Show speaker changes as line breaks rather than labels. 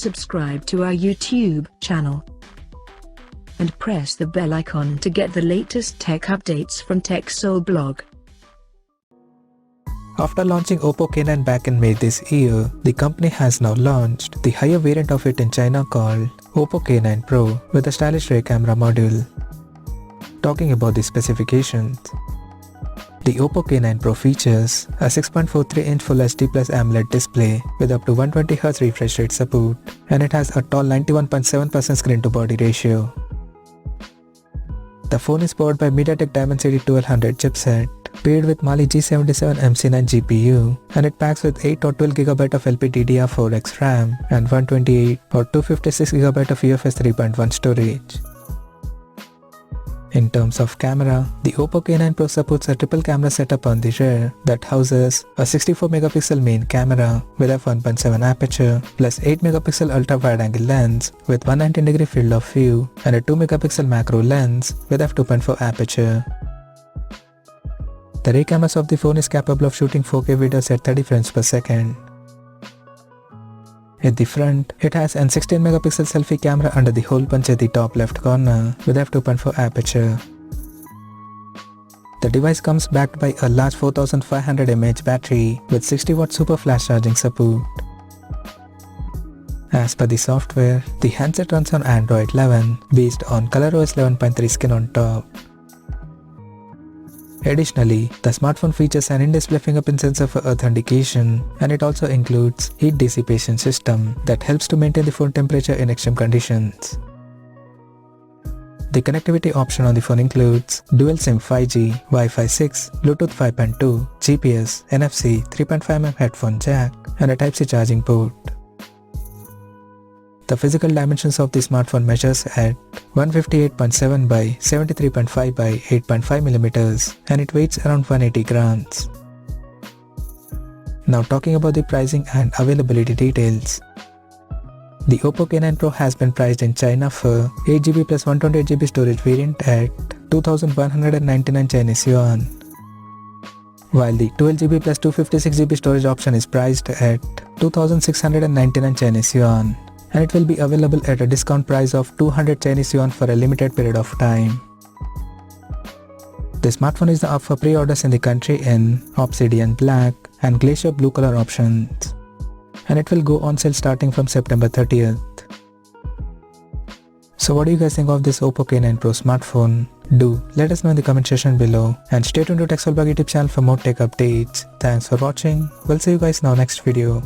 subscribe to our YouTube channel and press the bell icon to get the latest tech updates from TechSole Blog.
After launching Oppo K9 back in May this year, the company has now launched the higher variant of it in China called Oppo K9 Pro with a stylish rear camera module. Talking about the specifications, the Oppo K9 Pro features a 6.43-inch Full HD Plus AMOLED display with up to 120Hz refresh rate support, and it has a tall 91.7% screen-to-body ratio. The phone is powered by MediaTek Dimensity 1200 chipset, paired with Mali G77 MC9 GPU, and it packs with 8 or 12GB of LPDDR4X RAM and 128 or 256GB of UFS 3.1 storage. In terms of camera, the Oppo K9 Pro supports a triple camera setup on the rear that houses a 64MP main camera with f1.7 aperture plus 8MP ultra wide angle lens with 190° field of view and a 2MP macro lens with f2.4 aperture. The rear cameras of the phone is capable of shooting 4K videos at 30 frames per second. At the front, it has an 16MP selfie camera under the hole punch at the top left corner with f2.4 aperture. The device comes backed by a large 4500 mAh battery with 60W super flash charging support. As per the software, the handset runs on Android 11 based on ColorOS 11.3 skin on top. Additionally, the smartphone features an in-display fingerprint sensor for authentication, and it also includes heat dissipation system that helps to maintain the phone temperature in extreme conditions. The connectivity option on the phone includes dual SIM 5G, Wi-Fi 6, Bluetooth 5.2, GPS, NFC, 3.5mm headphone jack, and a Type-C charging port. The physical dimensions of the smartphone measures at 158.7 by 73.5 by 8.5mm, and it weighs around 180 grams. Now talking about the pricing and availability details. The Oppo K9 Pro has been priced in China for 8GB plus 128GB storage variant at 2,199 Chinese yuan, while the 12GB plus 256GB storage option is priced at 2,699 Chinese yuan. And it will be available at a discount price of 200 Chinese yuan for a limited period of time. The smartphone is up for pre-orders in the country in Obsidian Black and Glacier Blue color options, and it will go on sale starting from September 30th. So what do you guys think of this Oppo K9 Pro smartphone? Do let us know in the comment section below, and stay tuned to TechSole Blog YouTube channel for more tech updates. Thanks for watching. We'll see you guys now next video.